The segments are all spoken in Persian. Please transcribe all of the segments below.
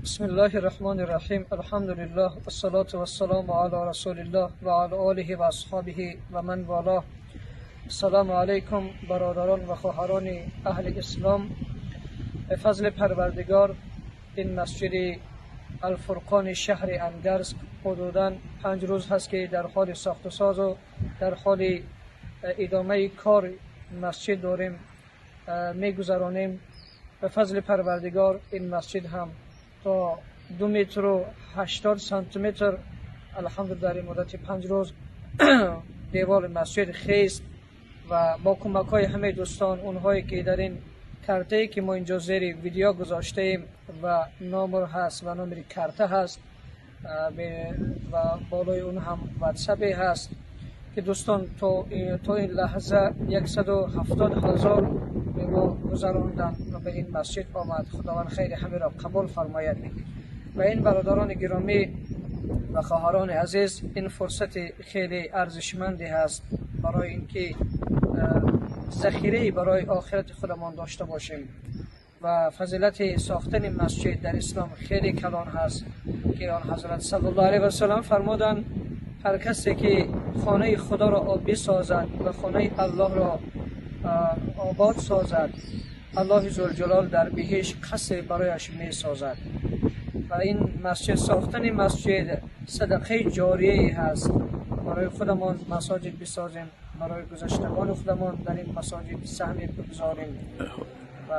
بسم الله الرحمن الرحیم. الحمد لله والصلاة والسلام علی رسول الله و علی آله و اصحابه و من والاه. السلام علیکم برادران و خواهران اهل اسلام. به فضل پروردگار این مسجد الفرقان شهر اندرز حدوداً 5 روز هست که در حال ساخت و ساز و در حال ادامه کار مسجد داریم میگذرانیم. به فضل پروردگار این مسجد هم تا 2 متر و 80 سانتی متر الحمدلله در مدت 5 روز دیوار مسجد خیست و با کمک های همه دوستان، اونهایی که در این کارته که ما اینجا زیر ویدیو گذاشته ایم و نامر هست و نمر کارته هست و بالای اون هم واتساپ هست که دوستان تا این لحظه 170,000 ما گذراندن و به این مسجد آمد. خداوند خیر همه را قبول فرماید. و این برادران گرامی و خواهران عزیز، این فرصت خیلی ارزشمندی هست برای اینکه ذخیره برای آخرت خودمان داشته باشیم و فضیلت ساختن مسجد در اسلام خیلی کلان هست که آن حضرت صلی الله علیه و سلم فرمودند هر کسی که خانه خدا را آب سازد و خانه الله را آباد سازد، الله ذوالجلال در بهشت قصر برایش می سازد. و این مسجد، ساختن مسجد صدقه جاریه هست. برای خودمان مساجد بسازیم، برای گذشتگان خودمان در این مساجد سهمی بگذاریم و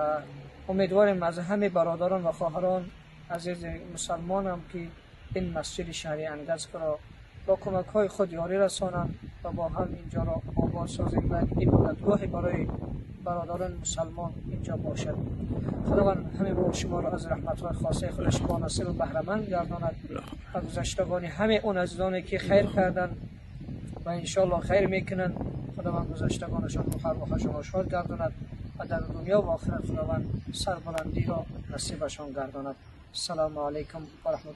امیدواریم از همه برادران و خواهران عزیز مسلمان هم که این مسجد شهر اندرز را با کمک های خود یاری رسانند و با هم اینجا را آباد سازیم و عبادتگاه برای برادران مسلمان اینجا باشد. خداوند همه ما شما را از رحمت و خاصه خودش با نصیب و بهره‌مند گرداند و گذشتگان همه اون عزیزانی که خیر کردند و انشاءالله خیر میکنند، خداوند گذشتگانشان رو هر وقت شما شاد گرداند و در دنیا و آخرت خداوند سربلندی را نصیبشان گرداند. السلام علیکم و رحمت